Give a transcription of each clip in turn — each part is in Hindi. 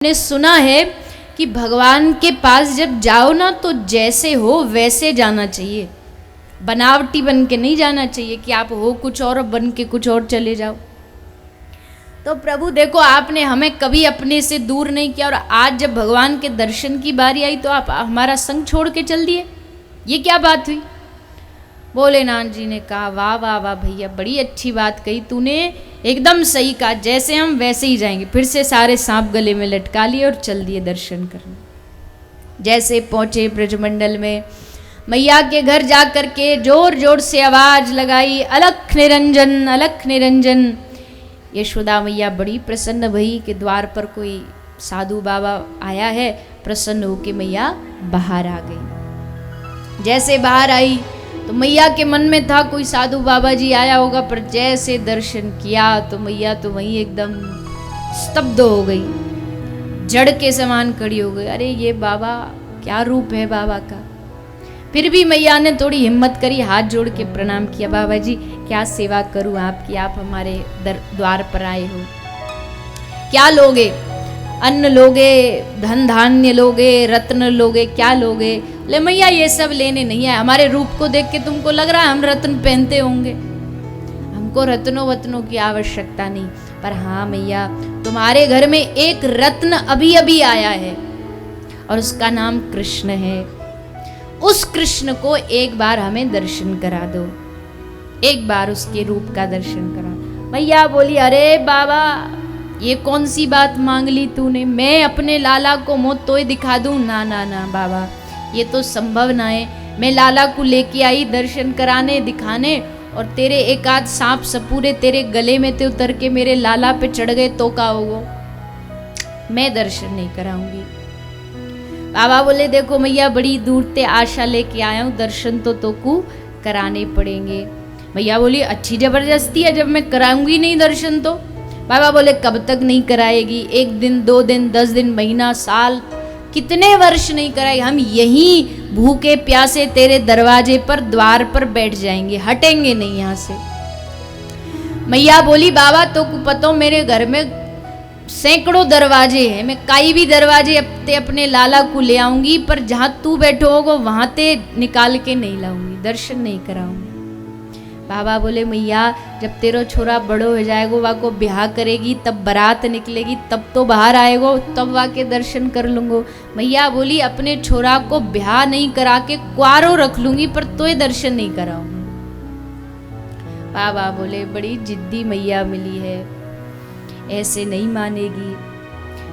मैंने सुना है कि भगवान के पास जब जाओ ना तो जैसे हो वैसे जाना चाहिए, बनावटी बन के नहीं जाना चाहिए कि आप हो कुछ और बन के कुछ और चले जाओ। तो प्रभु देखो, आपने हमें कभी अपने से दूर नहीं किया और आज जब भगवान के दर्शन की बारी आई तो आप हमारा संग छोड़ के चल दिए, ये क्या बात हुई? भोलेनाथ जी ने कहा, वाह वाह वाह भैया, बड़ी अच्छी बात कही तूने, एकदम सही कहा, जैसे हम वैसे ही जाएंगे। फिर से सारे सांप गले में लटका लिए और चल दिए दर्शन करने। जैसे पहुँचे ब्रजमंडल में, मैया के घर जा कर के जोर जोर से आवाज लगाई, अलख निरंजन अलख निरंजन। यशोदा मैया बड़ी प्रसन्न भई कि द्वार पर कोई साधु बाबा आया है। प्रसन्न होके मैया बाहर आ गई। जैसे बाहर आई तो मैया के मन में था कोई साधु बाबा जी आया होगा, पर जैसे दर्शन किया तो मैया तो वहीं एकदम स्तब्ध हो गई, जड़ के समान खड़ी हो गई। अरे ये बाबा, क्या रूप है बाबा का। फिर भी मैया ने थोड़ी हिम्मत करी, हाथ जोड़ के प्रणाम किया, बाबा जी क्या सेवा करूं आपकी, आप हमारे द्वार पर आए हो, क्या लोगे? अन्न लोगे, धन धान्य लोगे, रत्न लोगे, क्या लोगे? ले मैया ये सब लेने नहीं आए, हमारे रूप को देख के तुमको लग रहा है हम रत्न पहनते होंगे, हमको रत्नों वत्नों की आवश्यकता नहीं। पर हाँ मैया, तुम्हारे घर में एक रत्न अभी अभी आया है और उसका नाम कृष्ण है, उस कृष्ण को एक बार हमें दर्शन करा दो, एक बार उसके रूप का दर्शन करा। मैया बोली, अरे बाबा ये कौन सी बात मांग ली तूने, मैं अपने लाला को मुँह तोय दिखा दूं? ना ना ना बाबा, ये तो संभव ना है। मैं लाला को लेके आई दर्शन कराने दिखाने और तेरे एक आध सांप सपूरे तेरे गले में ते उतर के मेरे लाला पे चढ़ गए तो का होगा? मैं दर्शन नहीं कराऊंगी। बाबा बोले, देखो मैया बड़ी दूर ते आशा लेके आया हूँ, दर्शन तो को कराने पड़ेंगे। मैया बोली, अच्छी जबरदस्ती है, जब मैं कराऊंगी नहीं दर्शन तो? बाबा बोले, कब तक नहीं कराएगी? 1 दिन 2 दिन 10 दिन महीना साल, कितने वर्ष नहीं कराएगी? हम यहीं भूखे प्यासे तेरे दरवाजे पर द्वार पर बैठ जाएंगे, हटेंगे नहीं यहाँ से। मैया बोली, बाबा तो पतो मेरे घर में सैकड़ों दरवाजे हैं, मैं कई भी दरवाजे अपने लाला को ले आऊंगी, पर जहाँ तू बैठो होगा वहां ते निकाल के नहीं लाऊंगी, दर्शन नहीं कराऊंगी। बाबा बोले, मैया जब तेरा छोरा बड़ो हो जाएगा, वह को ब्याह करेगी, तब बारात निकलेगी, तब तो बाहर आएगो, तब वह के दर्शन कर लूँगो। मैया बोली, अपने छोरा को ब्याह नहीं करा के क्वारो रख लूंगी, पर तोय दर्शन नहीं कराऊंगी। बाबा बोले, बड़ी जिद्दी मैया मिली है, ऐसे नहीं मानेगी।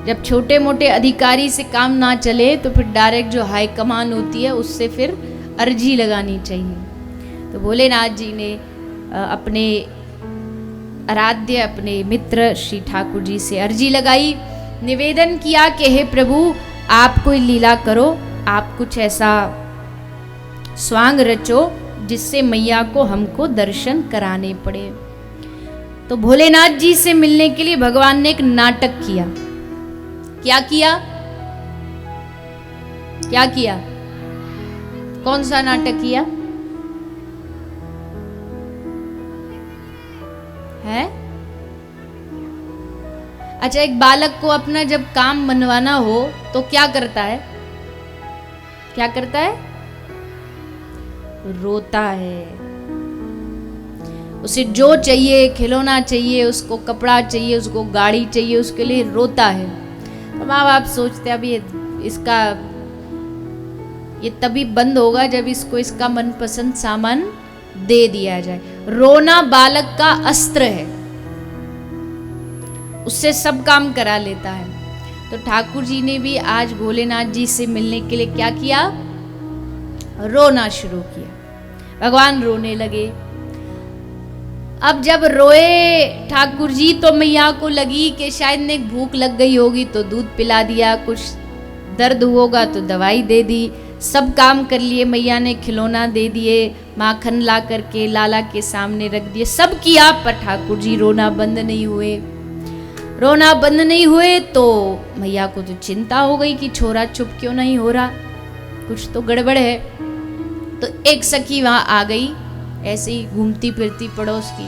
जब छोटे मोटे अधिकारी से काम ना चले तो फिर डायरेक्ट जो हाई कमान होती है उससे फिर अर्जी लगानी चाहिए। तो भोलेनाथ जी ने अपने आराध्य, अपने मित्र श्री ठाकुर जी से अर्जी लगाई, निवेदन किया कि हे प्रभु, आप कोई लीला करो, आप कुछ ऐसा स्वांग रचो जिससे मैया को हमको दर्शन कराने पड़े। तो भोलेनाथ जी से मिलने के लिए भगवान ने एक नाटक किया। क्या किया? क्या किया? कौन सा नाटक किया है? अच्छा, एक बालक को अपना जब काम मनवाना हो तो क्या करता है? क्या करता है? रोता है। उसे जो चाहिए, खिलौना चाहिए, उसको कपड़ा चाहिए, उसको गाड़ी चाहिए, उसके लिए रोता है। तो माँ बाप सोचते हैं अभी इसका ये तभी बंद होगा जब इसको इसका मनपसंद सामान दे दिया जाए। रोना बालक का अस्त्र है, उससे सब काम करा लेता है। तो ठाकुर जी ने भी आज भोलेनाथ जी से मिलने के लिए क्या किया? रोना शुरू किया। भगवान रोने लगे। अब जब रोए ठाकुर जी तो मैया को लगी कि शायद ने भूख लग गई होगी तो दूध पिला दिया, कुछ दर्द होगा तो दवाई दे दी, सब काम कर लिए। मैया ने खिलौना दे दिए, माखन ला करके लाला के सामने रख दिए, सब किया, पर ठाकुर जी रोना बंद नहीं हुए। रोना बंद नहीं हुए तो मैया को तो चिंता हो गई कि छोरा चुप क्यों नहीं हो रहा, कुछ तो गड़बड़ है। तो एक सखी वहाँ आ गई, ऐसे ही घूमती फिरती पड़ोस की।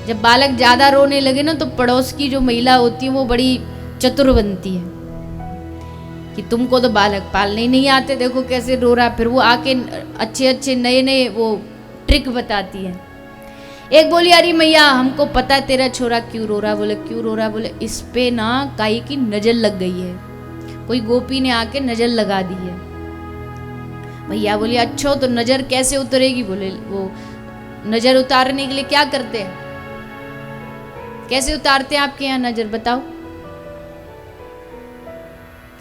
जब बालक ज़्यादा रोने लगे ना तो पड़ोस की जो महिला होती है वो बड़ी चतुर बनती है, कि तुमको तो बालक पालने ही नहीं आते, देखो कैसे रो रहा। फिर वो आके अच्छे अच्छे नए नए वो ट्रिक बताती है। एक बोली अरे मैया हमको पता है तेरा छोरा क्यों रो रहा। बोले क्यों रो रहा? बोले इस पे ना काई की नजर लग गई है, कोई गोपी ने आके नजर लगा दी है। मैया बोली अच्छा तो नजर कैसे उतरेगी? बोले वो नजर उतारने के लिए क्या करते हैं, कैसे उतारते हैं आपके यहाँ नजर, बताओ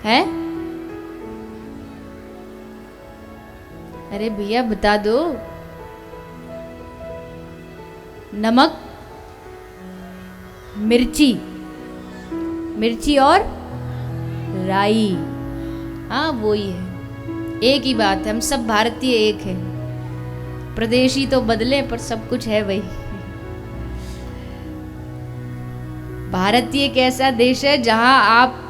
है? अरे भैया बता दो। नमक, मिर्ची, मिर्ची और राई, हाँ वो ही है, एक ही बात है। हम सब भारतीय एक है, प्रदेशी तो बदले पर सब कुछ है वही। भारतीय एक ऐसा देश है जहां आप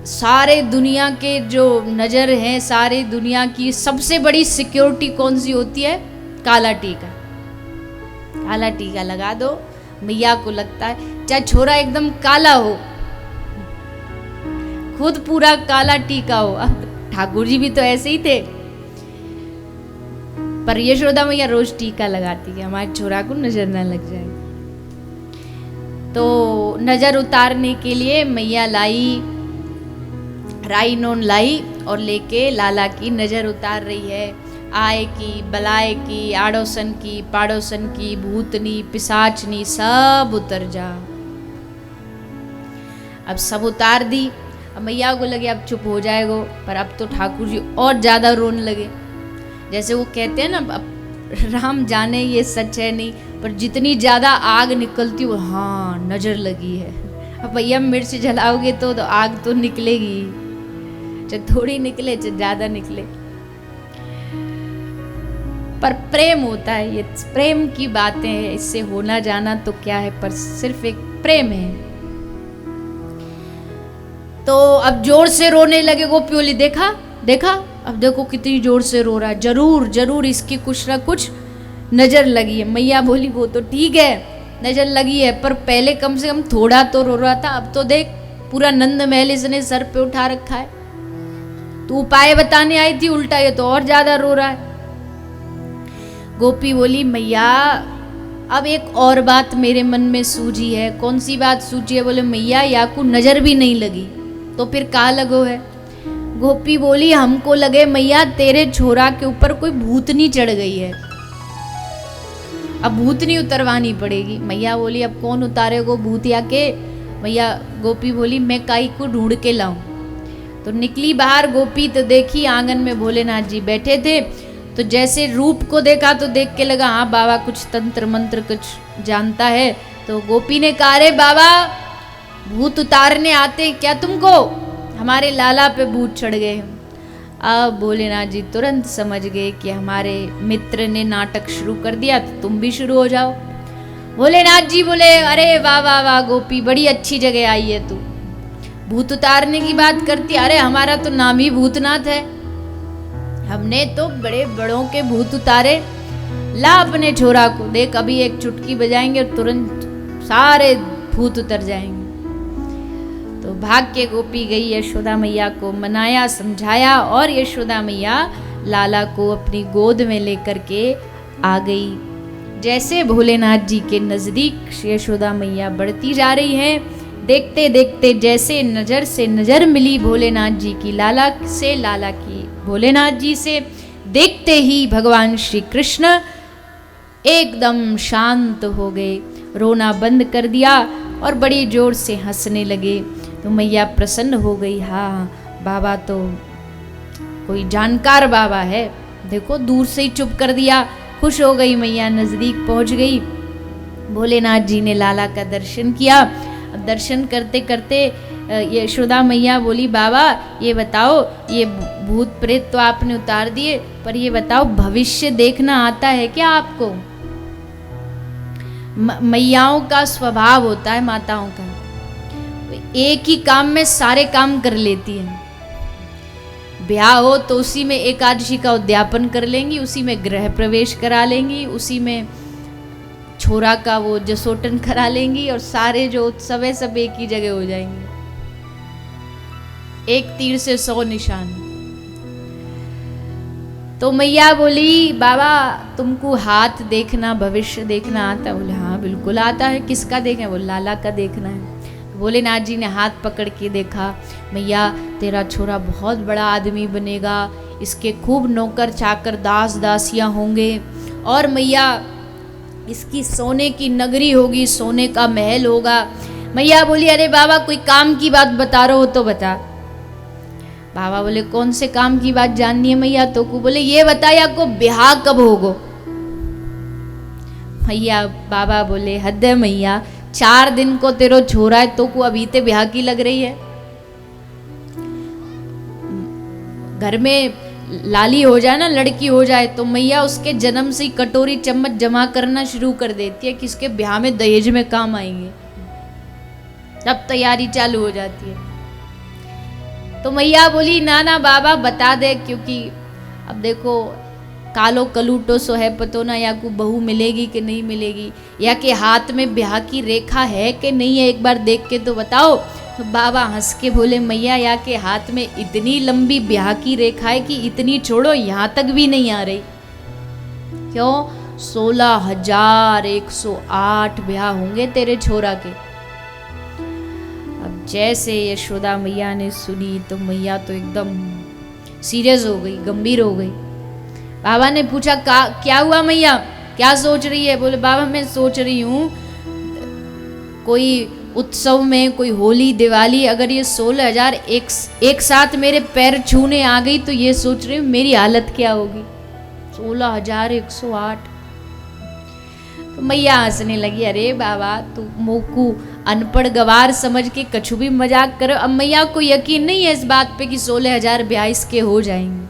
सारे दुनिया के जो नज़र हैं, सारे दुनिया की सबसे बड़ी सिक्योरिटी कौन सी होती है? काला टीका। काला टीका लगा दो, मैया को लगता है चाहे छोरा एकदम काला हो, खुद पूरा काला टीका हो। अब ठाकुर जी भी तो ऐसे ही थे, पर यशोदा मैया रोज टीका लगाती है हमारे छोरा को नजर ना लग जाए। तो नजर उतारने के लिए मैया लाई, राई नोन लाई और लेके लाला की नजर उतार रही है। आय की, बलाय की, आड़ोसन की, पाड़ोसन की, भूतनी, पिशाचनी सब उतर जा। अब सब उतार दी। अब मैया को लगे अब चुप हो जाएगा, पर अब तो ठाकुर जी और ज्यादा रोने लगे। जैसे वो कहते हैं ना, अब राम जाने ये सच है नहीं, पर जितनी ज्यादा आग निकलती हो, हाँ नजर लगी है। अब भैया मिर्च जलाओगे तो आग तो निकलेगी, चाहे थोड़ी निकले चाहे ज्यादा निकले, पर प्रेम होता है, ये प्रेम की बातें हैं। इससे होना जाना तो क्या है, पर सिर्फ एक प्रेम है। तो अब जोर से रोने लगे गोपी बोली देखा देखा, अब देखो कितनी जोर से रो रहा है, जरूर जरूर इसकी कुछ ना कुछ नजर लगी है। मैया बोली वो तो ठीक है नजर लगी है, पर पहले कम से कम थोड़ा तो रो रहा था, अब तो देख पूरा नंद महल इसने सर पे उठा रखा है। तू उपाय बताने आई थी, उल्टा ये तो और ज्यादा रो रहा है। गोपी बोली मैया अब एक और बात मेरे मन में सूझी है। कौन सी बात सूझी है? बोले मैया या को नजर भी नहीं लगी तो फिर कहाँ लगो है? गोपी बोली हमको लगे मैया तेरे छोरा के ऊपर कोई भूतनी चढ़ गई है, अब भूतनी उतरवानी पड़ेगी। मैया बोली अब कौन उतारेगो भूतिया के? मैया गोपी बोली मैं काई को ढूंढ के लाऊं। तो निकली बाहर गोपी, तो देखी आंगन में भोलेनाथ जी बैठे थे। तो जैसे रूप को देखा तो देख के लगा हाँ बाबा कुछ तंत्र मंत्र कुछ जानता है। तो गोपी ने कहा अरे बाबा भूत उतारने आते क्या तुमको? हमारे लाला पे भूत चढ़ गए। अब भोलेनाथ जी तुरंत समझ गए कि हमारे मित्र ने नाटक शुरू कर दिया, तो तुम भी शुरू हो जाओ। भोलेनाथ जी बोले अरे वाह वाह वाह गोपी बड़ी अच्छी जगह आई है तू, भूत उतारने की बात करती। अरे हमारा तो नाम ही भूतनाथ है, हमने तो बड़े बड़ों के भूत उतारे। ला अपने छोरा को देख, अभी एक चुटकी बजाएंगे और तुरंत सारे भूत उतर जाएंगे। तो भाग के गोपी गई, यशोदा मैया को मनाया समझाया, और यशोदा मैया लाला को अपनी गोद में लेकर के आ गई। जैसे भोलेनाथ जी के नजदीक यशोदा मैया बढ़ती जा रही हैं, देखते देखते जैसे नजर से नजर मिली भोलेनाथ जी की लाला से, लाला की भोलेनाथ जी से, देखते ही भगवान श्री कृष्ण एकदम शांत हो गए, रोना बंद कर दिया और बड़ी जोर से हंसने लगे। तो मैया प्रसन्न हो गई, हाँ बाबा तो कोई जानकार बाबा है, देखो दूर से ही चुप कर दिया। खुश हो गई मैया, नजदीक पहुंच गई। भोलेनाथ जी ने लाला का दर्शन किया। अब दर्शन करते करते यशोदा मैया बोली बाबा ये बताओ, ये भूत प्रेत तो आपने उतार दिए, पर ये बताओ भविष्य देखना आता है क्या आपको? मैयाओं का स्वभाव होता है, माताओं का, एक ही काम में सारे काम कर लेती हैं। ब्याह हो तो उसी में एकादशी का उद्यापन कर लेंगी, उसी में गृह प्रवेश करा लेंगी, उसी में छोरा का वो जसोटन करा लेंगी, और सारे जो उत्सव है सब एक ही जगह हो जाएंगे। एक तीर से 100 निशान। तो मैया बोली बाबा तुमको हाथ देखना भविष्य देखना आता है? बोले हाँ बिल्कुल आता है। किसका देखना? बोले लाला का देखना है। भोलेनाथ जी ने हाथ पकड़ के देखा, मैया तेरा छोरा बहुत बड़ा आदमी बनेगा, इसके खूब नौकर चाकर दास दासियां होंगे, और मैया इसकी सोने की नगरी होगी, सोने का महल होगा। मैया बोली अरे बाबा कोई काम की बात बता रहे हो तो बता। बाबा बोले कौन से काम की बात जाननी है मैया तो को? बोले ये बताया को ब्याह कब होगो? मैया बाबा बोले हद है मैया, 4 दिन को तेरो छोरा है तो को अभी ते ब्याह की लग रही है। घर में लाली हो जाए ना, लड़की हो जाए तो मैया उसके जन्म से ही कटोरी चम्मच जमा करना शुरू कर देती है कि इसके ब्याह में दहेज में काम आएंगे, तब तैयारी चालू हो जाती है। तो मैया बोली ना ना बाबा बता दे, क्योंकि अब देखो कालो कलूटो सो है पतो ना, या को बहू मिलेगी कि नहीं मिलेगी, या के हाथ में ब्याह की रेखा है कि नहीं है, एक बार देख के तो बताओ। तो बाबा हंस के बोले मैया या के हाथ में इतनी लंबी ब्याह की रेखा है कि इतनी छोड़ो यहाँ तक भी नहीं आ रही। क्यों? 16,108 ब्याह होंगे तेरे छोरा के। अब जैसे यशोदा मैया ने सुनी तो मैया तो एकदम सीरियस हो गई, गंभीर हो गई। बाबा ने पूछा क्या हुआ मैया, क्या सोच रही है? बोले बाबा मैं सोच रही हूँ कोई उत्सव में, कोई होली दिवाली, अगर ये 16,000 एक साथ मेरे पैर छूने आ गई तो ये सोच रही हूँ मेरी हालत क्या होगी। 16,108। तो मैया हंसने लगी, अरे बाबा तू मोकू अनपढ़ गवार समझ के कछु भी मजाक करो। अब मैया को यकीन नहीं है इस बात पे कि 16,000 ब्याह इसके हो जाएंगे।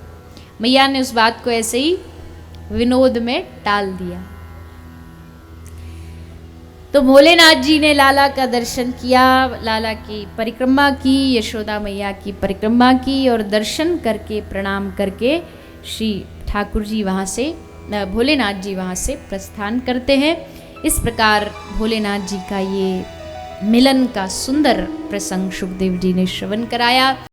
मैया ने उस बात को ऐसे ही विनोद में टाल दिया। तो भोलेनाथ जी ने लाला का दर्शन किया, लाला की परिक्रमा की, यशोदा मैया की परिक्रमा की, और दर्शन करके प्रणाम करके श्री ठाकुर जी वहाँ से, भोलेनाथ जी वहाँ से प्रस्थान करते हैं। इस प्रकार भोलेनाथ जी का ये मिलन का सुंदर प्रसंग सुखदेव जी ने श्रवण कराया।